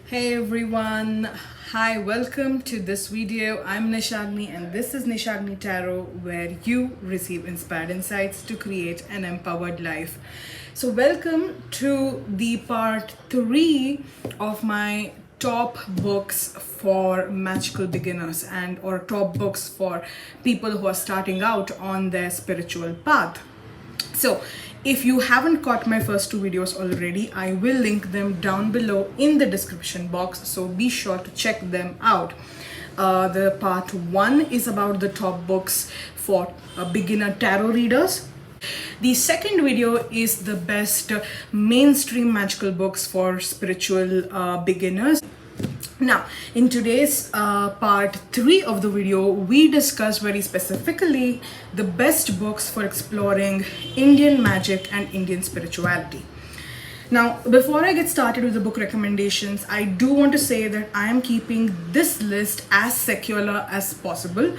Hey everyone, hi, welcome to this video. I'm Nishagni and this is Nishagni Tarot, where you receive inspired insights to create an empowered life. So welcome to the part 3 of my top books for magical beginners and or top books for people who are starting out on their spiritual path. So if you haven't caught my first two videos already, I will link them down below in the description box, so be sure to check them out. The part 1 is about the top books for beginner tarot readers. The second video is the best mainstream magical books for spiritual beginners. Now, in today's part 3 of the video, we discuss very specifically the best books for exploring Indian magic and Indian spirituality. Now, before I get started with the book recommendations, I do want to say that I am keeping this list as secular as possible.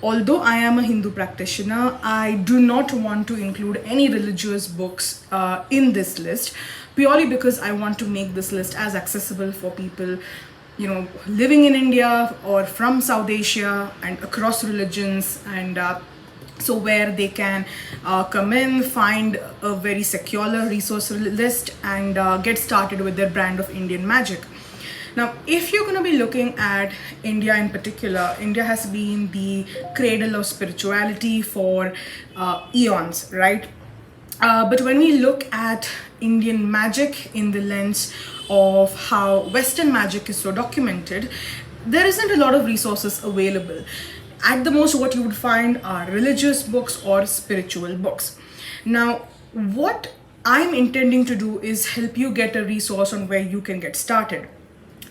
Although I am a Hindu practitioner, I do not want to include any religious books in this list, purely because I want to make this list as accessible for people, living in India or from South Asia and across religions, and so where they can come in, find a very secular resource list and get started with their brand of Indian magic. Now, if you're going to be looking at India in particular, India has been the cradle of spirituality for eons, right? But when we look at Indian magic in the lens of how Western magic is so documented, there isn't a lot of resources available. At the most, what you would find are religious books or spiritual books. Now, what I'm intending to do is help you get a resource on where you can get started.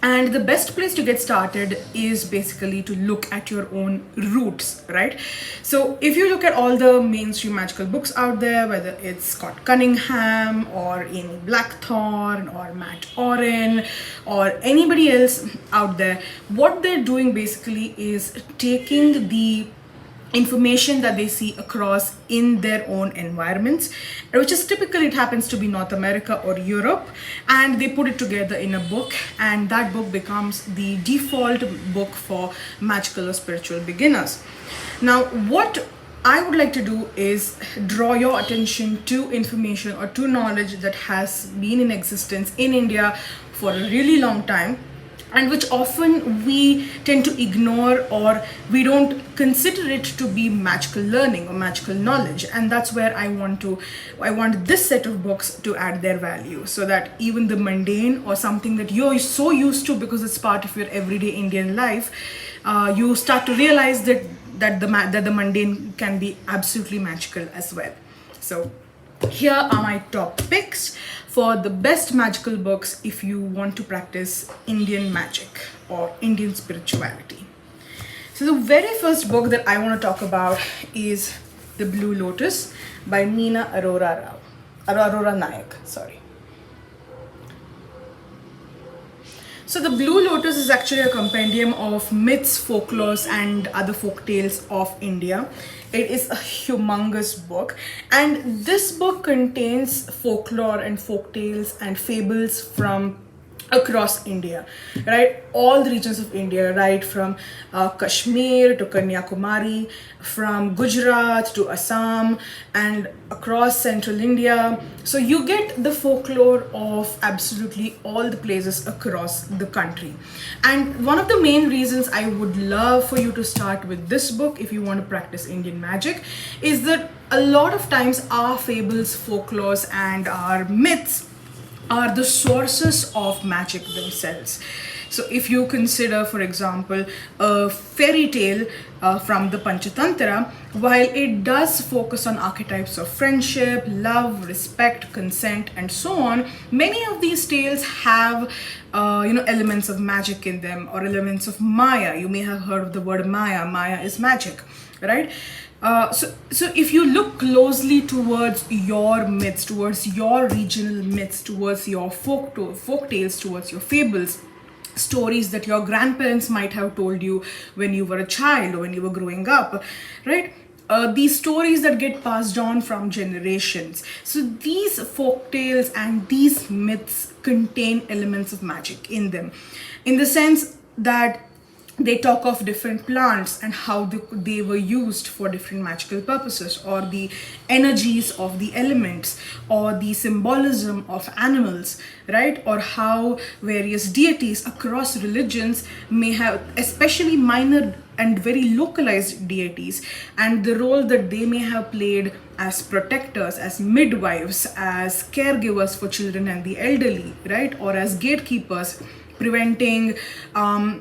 And the best place to get started is basically to look at your own roots, right? So if you look at all the mainstream magical books out there, whether it's Scott Cunningham or Amy Blackthorne or Matt Oren or anybody else out there, what they're doing basically is taking the information that they see across in their own environments, which is typically, it happens to be North America or Europe, and they put it together in a book, and that book becomes the default book for magical or spiritual beginners. Now, what I would like to do is draw your attention to information or to knowledge that has been in existence in India for a really long time, and which often we tend to ignore, or we don't consider it to be magical learning or magical knowledge. And that's where I want this set of books to add their value, so that even the mundane or something that you're so used to because it's part of your everyday Indian life, you start to realize that the mundane can be absolutely magical as well. So here are my top picks for the best magical books if you want to practice Indian magic or Indian spirituality. So the very first book that I want to talk about is The Blue Lotus by Meena Arora Nayak. So The Blue Lotus is actually a compendium of myths, folklores, and other folk tales of India. It is a humongous book, and this book contains folklore and folk tales and fables from across India, right? All the regions of India, right from Kashmir to Kanyakumari, from Gujarat to Assam, and across central India. So you get the folklore of absolutely all the places across the country. And one of the main reasons I would love for you to start with this book if you want to practice Indian magic is that a lot of times our fables, folklores, and our myths are the sources of magic themselves. So if you consider, for example, a fairy tale from the Panchatantra, while it does focus on archetypes of friendship, love, respect, consent, and so on, many of these tales have elements of magic in them, or elements of Maya. You may have heard of the word Maya. Maya is magic, right? So if you look closely towards your myths, towards your regional myths, towards your folk tales, towards your fables, stories that your grandparents might have told you when you were a child or when you were growing up, right? these stories that get passed on from generations. So these folk tales and these myths contain elements of magic in them, in the sense that they talk of different plants and how they were used for different magical purposes, or the energies of the elements, or the symbolism of animals, right? Or how various deities across religions may have, especially minor and very localized deities, and the role that they may have played as protectors, as midwives, as caregivers for children and the elderly, right? Or as gatekeepers, preventing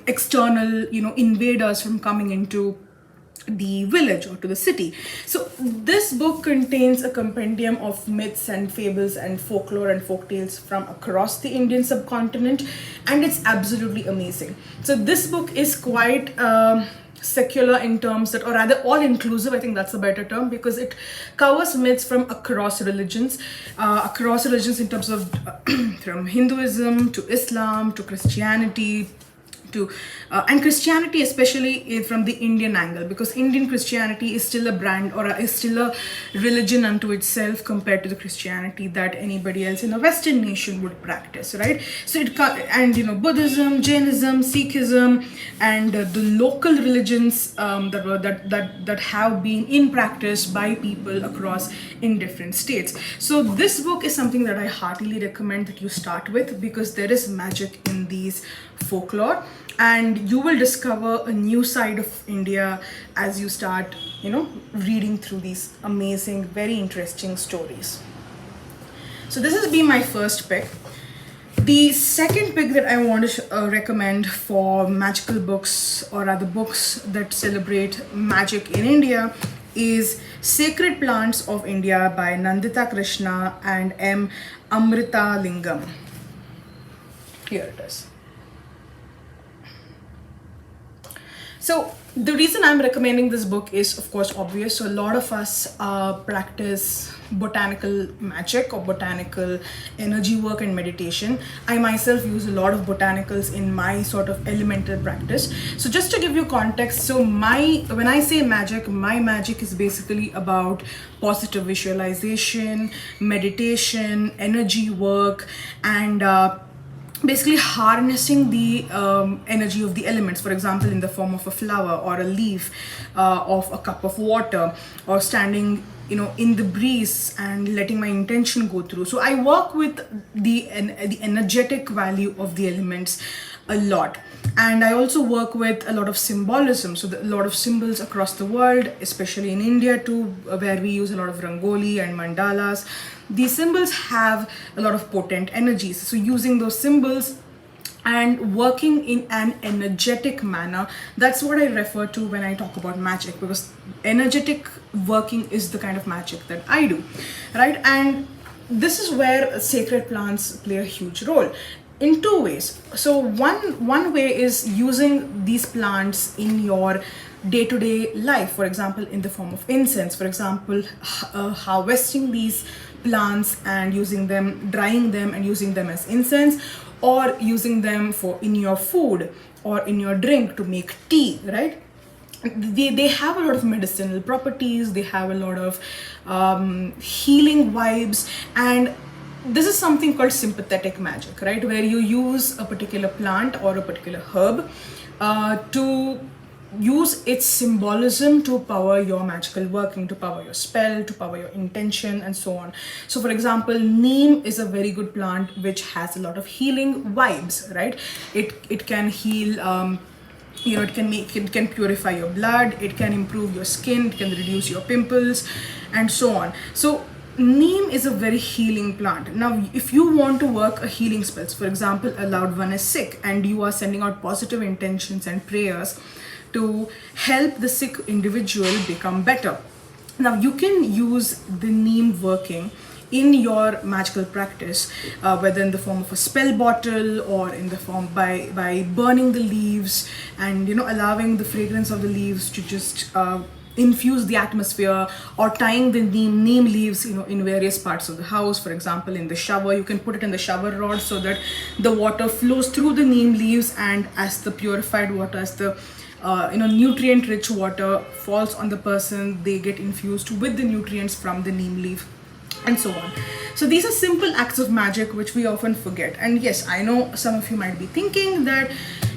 external, invaders from coming into the village or to the city. So this book contains a compendium of myths and fables and folklore and folk tales from across the Indian subcontinent, and it's absolutely amazing. So this book is quite secular in terms that, or rather all inclusive, I think that's a better term, because it covers myths from across religions in terms of from Hinduism to Islam to Christianity to and Christianity, especially from the Indian angle, because Indian Christianity is still a brand, or is still a religion unto itself compared to the Christianity that anybody else in a Western nation would practice, right? So Buddhism, Jainism, Sikhism, and the local religions that have been in practice by people across in different states. So this book is something that I heartily recommend that you start with, because there is magic in these folklore, and you will discover a new side of India as you start, reading through these amazing, very interesting stories. So this has been my first pick. The second pick that I want to recommend for magical books, or other books that celebrate magic in India, is Sacred Plants of India by Nandita Krishna and M. Amrita Lingam. Here it is. So the reason I'm recommending this book is, of course, obvious. So a lot of us practice botanical magic or botanical energy work and meditation. I myself use a lot of botanicals in my sort of elemental practice. So just to give you context, so when I say magic, my magic is basically about positive visualization, meditation, energy work, and basically harnessing the energy of the elements, for example, in the form of a flower or a leaf, of a cup of water, or standing in the breeze and letting my intention go through. So I work with the energetic value of the elements a lot. And I also work with a lot of symbolism, so a lot of symbols across the world, especially in India too, where we use a lot of rangoli and mandalas. These symbols have a lot of potent energies. So using those symbols and working in an energetic manner, that's what I refer to when I talk about magic, because energetic working is the kind of magic that I do, right? And this is where sacred plants play a huge role in two ways. So one way is using these plants in your day-to-day life, for example, in the form of incense, for example, harvesting these plants and using them, drying them and using them as incense, or using them in your food or in your drink to make tea, right? They have a lot of medicinal properties, they have a lot of healing vibes, and this is something called sympathetic magic, right? Where you use a particular plant or a particular herb to use its symbolism to power your magical working, to power your spell, to power your intention, and so on. So for example, neem is a very good plant which has a lot of healing vibes, right? It can heal, it can purify your blood, it can improve your skin, it can reduce your pimples, and so on. So neem is a very healing plant. Now, if you want to work a healing spells, for example, a loved one is sick and you are sending out positive intentions and prayers to help the sick individual become better. Now, you can use the neem working in your magical practice, whether in the form of a spell bottle or in the form by burning the leaves and allowing the fragrance of the leaves to just infuse the atmosphere, or tying the neem leaves in various parts of the house. For example, in the shower, you can put it in the shower rod so that the water flows through the neem leaves, and as the purified water, as the nutrient rich water falls on the person, they get infused with the nutrients from the neem leaf, and so on. So these are simple acts of magic which we often forget. And yes, I know some of you might be thinking that,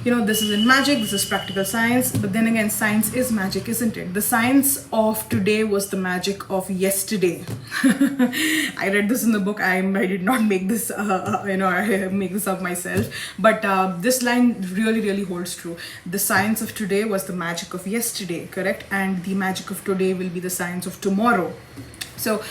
this isn't magic, this is practical science. But then again, science is magic, isn't it? The science of today was the magic of yesterday. I read this in the book. I did not make this, I make this up myself. But this line really, really holds true. The science of today was the magic of yesterday, correct? And the magic of today will be the science of tomorrow. So,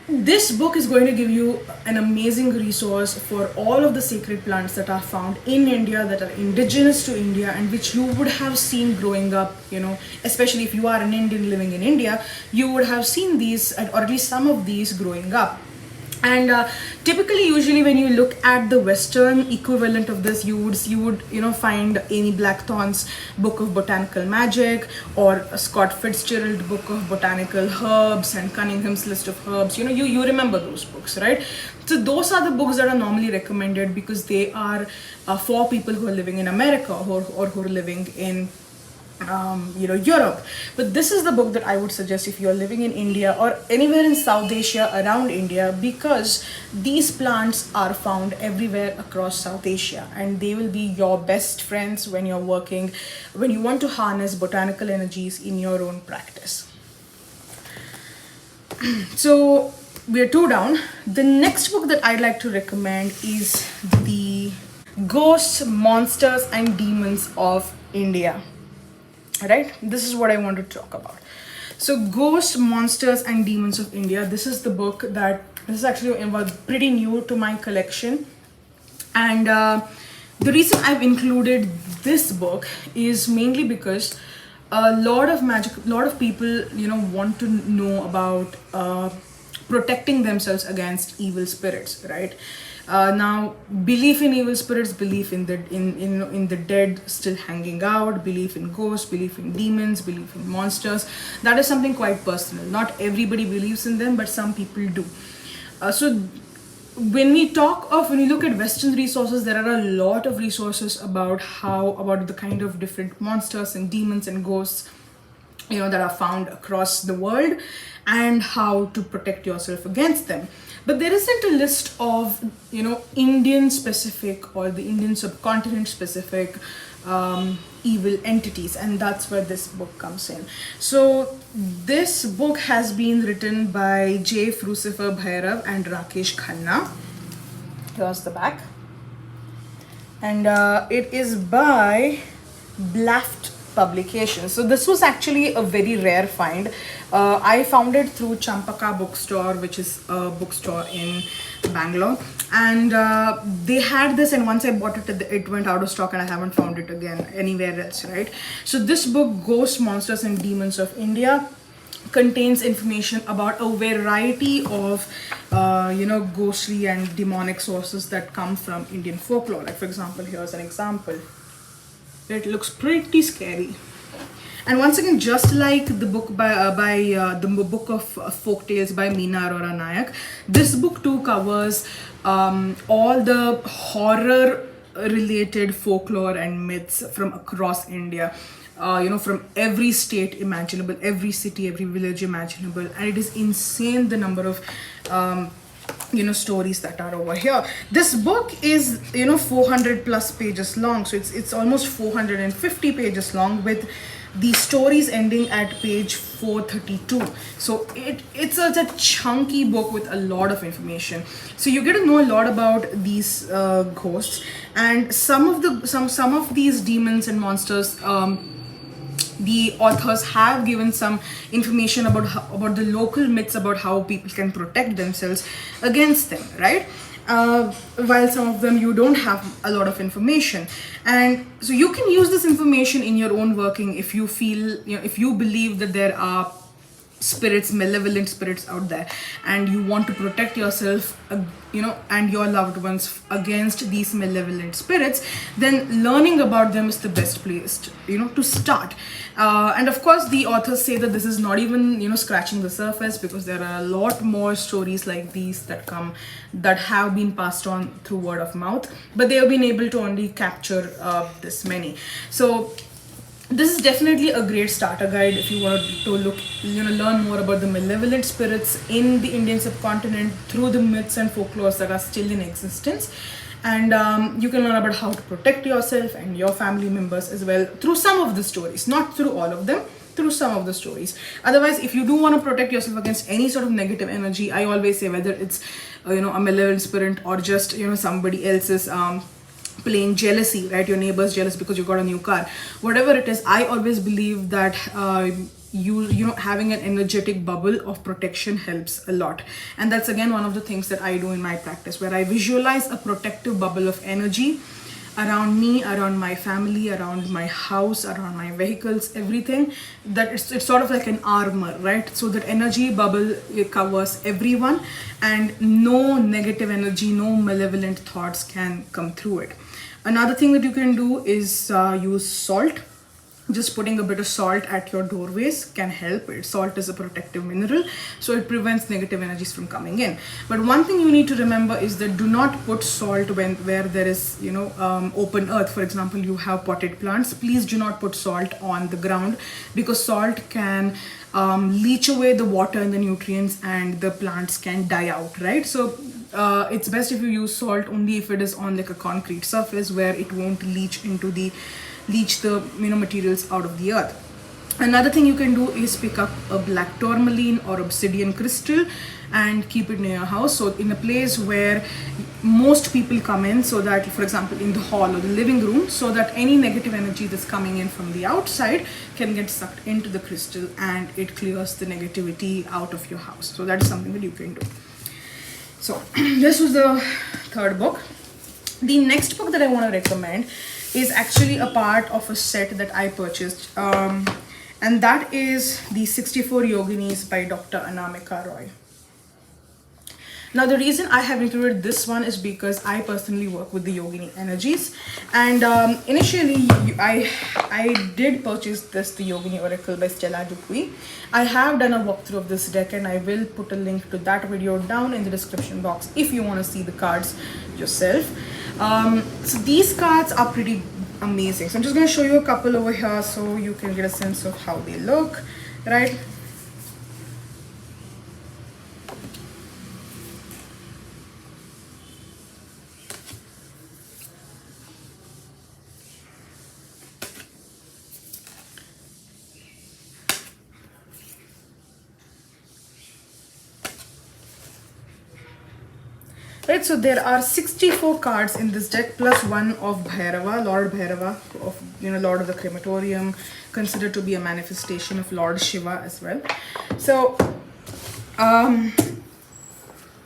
this book is going to give you an amazing resource for all of the sacred plants that are found in India, that are indigenous to India, and which you would have seen growing up, especially if you are an Indian living in India, you would have seen these, or at least some of these growing up. And typically, usually when you look at the Western equivalent of this, you would find Amy Blackthorn's Book of Botanical Magic, or Scott Fitzgerald Book of Botanical Herbs, and Cunningham's List of Herbs. You remember those books, right? So those are the books that are normally recommended because they are for people who are living in America or who are living in Europe. But this is the book that I would suggest if you're living in India or anywhere in South Asia around India, because these plants are found everywhere across South Asia, and they will be your best friends when you want to harness botanical energies in your own practice. So we're 2 down. The next book that I'd like to recommend is The Ghosts, Monsters and Demons of India. Right, this is what I want to talk about. So Ghosts, Monsters and Demons of India, this is the book this is actually pretty new to my collection. And the reason I've included this book is mainly because a lot of people want to know about protecting themselves against evil spirits, right? Now, belief in evil spirits, belief in the dead still hanging out, belief in ghosts, belief in demons, belief in monsters, that is something quite personal. Not everybody believes in them, but some people do. So when we look at Western resources, there are a lot of resources about the kind of different monsters and demons and ghosts that are found across the world, and how to protect yourself against them. But there isn't a list of Indian specific or the Indian subcontinent specific evil entities, and that's where this book comes in. So this book has been written by J. Frucifer Bhairav and Rakesh Khanna. Here's the back, and it is by Blaft Publications. So this was actually a very rare find. I found it through Champaka bookstore, which is a bookstore in Bangalore, and they had this, and once I bought it, it went out of stock and I haven't found it again anywhere else, right? So this book, Ghosts, Monsters and Demons of India, contains information about a variety of ghostly and demonic sources that come from Indian folklore. Like, for example, here's an example. It looks pretty scary. And once again, just like the book the book of folk tales by Meena Arora Nayak, this book too covers all the horror related folklore and myths from across India. From every state imaginable, every city, every village imaginable, and it is insane the number of stories that are over here. This book is 400 plus pages long, so it's almost 450 pages long, with the stories ending at page 432. So it's a chunky book with a lot of information. So you get to know a lot about these ghosts, and some of these demons and monsters. The authors have given some information about the local myths about how people can protect themselves against them, right? While some of them you don't have a lot of information, and so you can use this information in your own working if you feel, if you believe that there are spirits, malevolent spirits out there, and you want to protect yourself and your loved ones against these malevolent spirits, then learning about them is the best place to start. And of course, the authors say that this is not even scratching the surface, because there are a lot more stories like these that have been passed on through word of mouth, but they have been able to only capture this many. So this is definitely a great starter guide if you want to look, learn more about the malevolent spirits in the Indian subcontinent through the myths and folklores that are still in existence. And you can learn about how to protect yourself and your family members as well through some of the stories, not through all of them, through some of the stories. Otherwise, if you do want to protect yourself against any sort of negative energy, I always say, whether it's a malevolent spirit or just somebody else's plain jealousy, right? Your neighbor's jealous because you got a new car, whatever it is, I always believe that having an energetic bubble of protection helps a lot. And that's again one of the things that I do in my practice, where I visualize a protective bubble of energy around me, around my family, around my house, around my vehicles, everything. That it's sort of like an armor, right? So that energy bubble, it covers everyone, and no negative energy, no malevolent thoughts can come through it. Another thing that you can do is use salt. Just putting a bit of salt at your doorways can help. Salt is a protective mineral, so it prevents negative energies from coming in. But one thing you need to remember is that do not put salt where there is open earth. For example, you have potted plants, please do not put salt on the ground, because salt can leach away the water and the nutrients, and the plants can die out, right? So it's best if you use salt only if it is on like a concrete surface, where it won't leach the materials out of the earth. Another thing you can do is pick up a black tourmaline or obsidian crystal and keep it near your house, so in a place where most people come in, so that, for example, in the hall or the living room, so that any negative energy that's coming in from the outside can get sucked into the crystal, and it clears the negativity out of your house. So that is something that you can do. So this was the third book. The next book that I want to recommend is actually a part of a set that I purchased, and that is the 64 Yoginis by Dr. Anamika Roy. Now, the reason I have included this one is because I personally work with the Yogini energies, and initially I did purchase the Yogini Oracle by Stella Dupuy. I have done a walkthrough of this deck, and I will put a link to that video down in the description box if you want to see the cards yourself. So these cards are pretty amazing. So I'm just going to show you a couple over here so you can get a sense of how they look, right? Right, so there are 64 cards in this deck, plus one of Bhairava, Lord Bhairava, of Lord of the Crematorium, considered to be a manifestation of Lord Shiva as well. So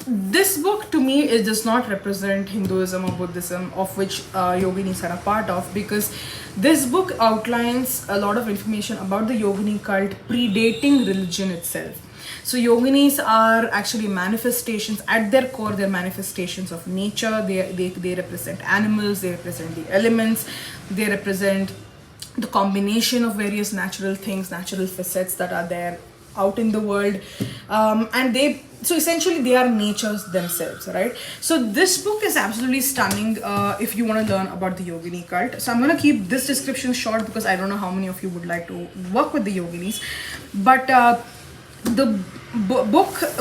this book to me does not represent Hinduism or Buddhism, of which Yoginis are a part of, because this book outlines a lot of information about the Yogini cult predating religion itself. So Yoginis are actually manifestations. At their core, they're manifestations of nature. They represent animals, they represent the elements, they represent the combination of various natural things, natural facets that are there out in the world. So essentially they are natures themselves, right? So this book is absolutely stunning if you want to learn about the Yogini cult. So I'm going to keep this description short because I don't know how many of you would like to work with the Yoginis. But the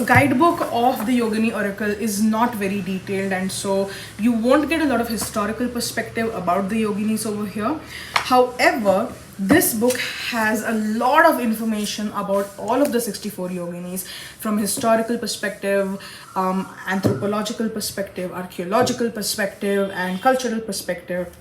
guidebook of the Yogini Oracle is not very detailed, and so you won't get a lot of historical perspective about the Yoginis over here. However, this book has a lot of information about all of the 64 Yoginis from historical perspective, anthropological perspective, archaeological perspective, and cultural perspective.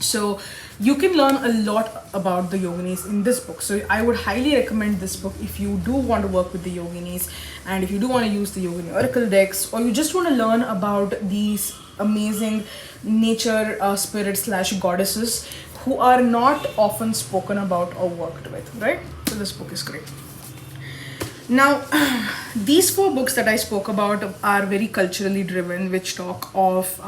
So you can learn a lot about the Yoginis in this book. So I would highly recommend this book if you do want to work with the Yoginis, and if you do want to use the Yogini Oracle decks, or you just want to learn about these amazing nature spirits / goddesses who are not often spoken about or worked with, right? So this book is great. Now, these 4 books that I spoke about are very culturally driven, which talk of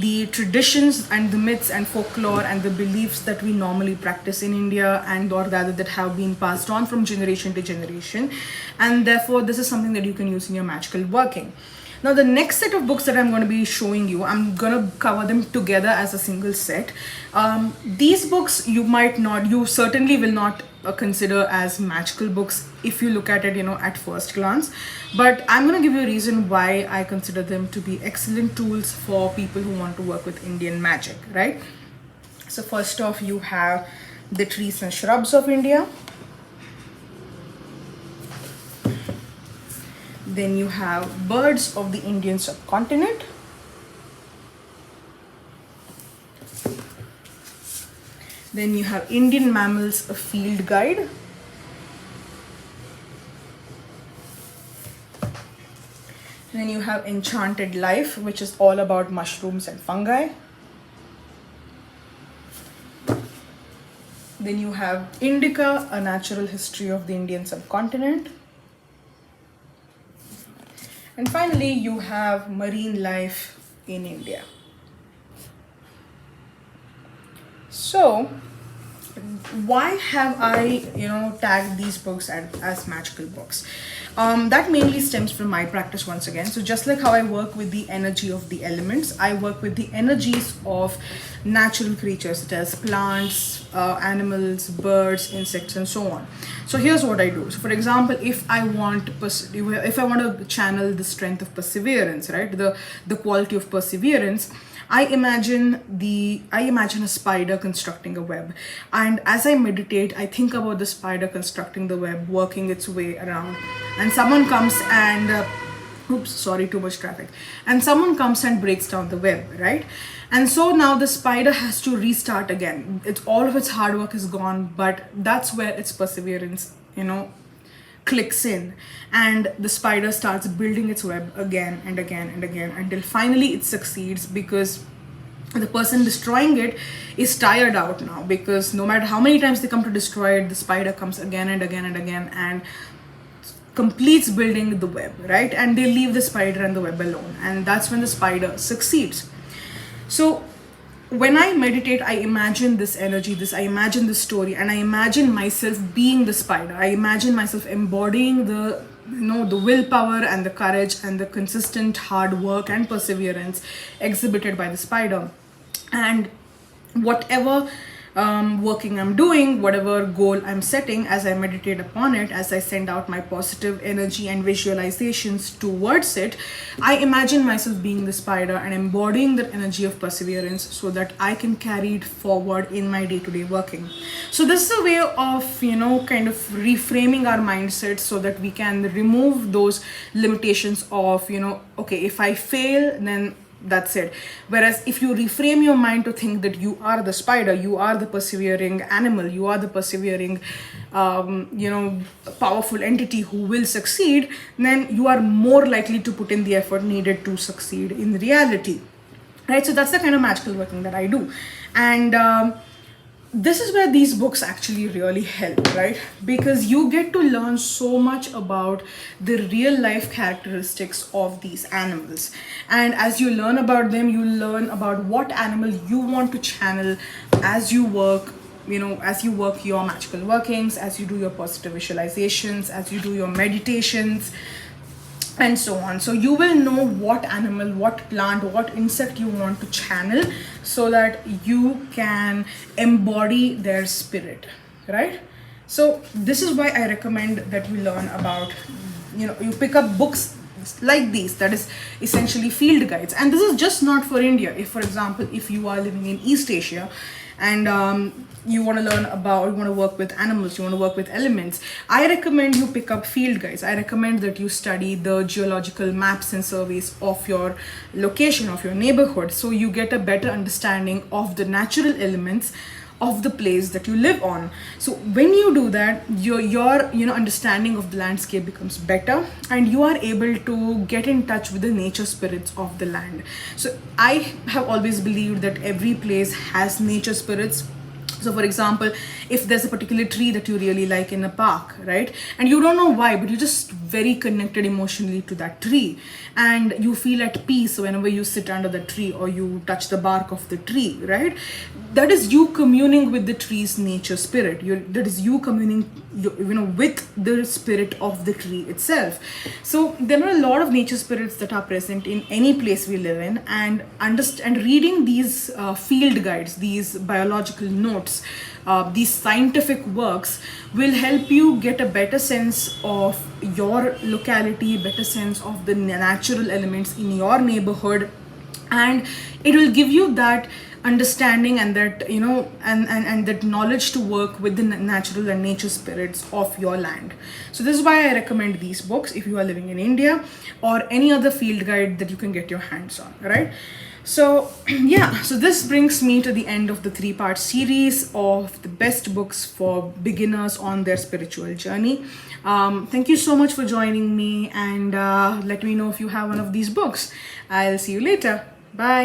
the traditions and the myths and folklore and the beliefs that we normally practice in India, and or rather that have been passed on from generation to generation, and therefore this is something that you can use in your magical working. Now the next set of books that I'm going to be showing you, I'm going to cover them together as a single set. These books you certainly will not consider as magical books if you look at it, at first glance. But I'm going to give you a reason why I consider them to be excellent tools for people who want to work with Indian magic, right? So first off, you have The Trees and Shrubs of India. Then you have Birds of the Indian Subcontinent. Then you have Indian Mammals, a Field Guide. Then you have Enchanted Life, which is all about mushrooms and fungi. Then you have Indica, a Natural History of the Indian Subcontinent. And finally, you have Marine Life in India. So, why have I, tagged these books as magical books? That mainly stems from my practice once again. So just like how I work with the energy of the elements, I work with the energies of natural creatures such as plants, animals, birds, insects, and so on. So here's what I do. So for example, if I want to channel the strength of perseverance, right, the quality of perseverance, I imagine a spider constructing a web, and as I meditate, I think about the spider constructing the web, working its way around, and someone comes and too much traffic, and someone comes and breaks down the web, right? And so now the spider has to restart again. All of its hard work is gone, but that's where its perseverance, clicks in, and the spider starts building its web again and again and again until finally it succeeds, because the person destroying it is tired out now, because no matter how many times they come to destroy it, the spider comes again and again and again and completes building the web, right? And they leave the spider and the web alone, and that's when the spider succeeds. So when I meditate, I imagine this energy, I imagine this story, and I imagine myself being the spider. I imagine myself embodying the willpower and the courage and the consistent hard work and perseverance exhibited by the spider. And whatever working I'm doing, whatever goal I'm setting, as I meditate upon it, as I send out my positive energy and visualizations towards it, I imagine myself being the spider and embodying that energy of perseverance so that I can carry it forward in my day-to-day working. So this is a way of, kind of reframing our mindset so that we can remove those limitations of, okay, if I fail, then that's it. Whereas if you reframe your mind to think that you are the spider, you are the persevering animal, you are the persevering powerful entity who will succeed, then you are more likely to put in the effort needed to succeed in reality, right? So that's the kind of magical working that I do. And this is where these books actually really help, right? Because you get to learn so much about the real life characteristics of these animals. And as you learn about them, you learn about what animal you want to channel as you work, as you work your magical workings, as you do your positive visualizations, as you do your meditations, and so on. So you will know what animal, what plant, what insect you want to channel so that you can embody their spirit, right? So this is why I recommend that you learn about, you pick up books like these, that is essentially field guides. And this is just not for India. If, for example, if you are living in East Asia and you want to learn about, you want to work with animals, you want to work with elements, I recommend you pick up field guides. I recommend that you study the geological maps and surveys of your location, of your neighborhood, so you get a better understanding of the natural elements of the place that you live on. So when you do that, your understanding of the landscape becomes better, and you are able to get in touch with the nature spirits of the land. So I have always believed that every place has nature spirits. So for example, if there's a particular tree that you really like in a park, right, and you don't know why, but you just very connected emotionally to that tree, and you feel at peace whenever you sit under the tree or you touch the bark of the tree, right? That is you communing with the tree's nature spirit. That is you communing, with the spirit of the tree itself. So there are a lot of nature spirits that are present in any place we live in, and reading these field guides, these biological notes, these scientific works will help you get a better sense of your locality, better sense of the natural elements in your neighborhood, and it will give you that understanding and that and that knowledge to work with the natural and nature spirits of your land. So this is why I recommend these books if you are living in India, or any other field guide that you can get your hands on, right? So yeah, so this brings me to the end of the 3-part series of the best books for beginners on their spiritual journey. Thank you so much for joining me, and let me know if you have one of these books. I'll see you later. Bye.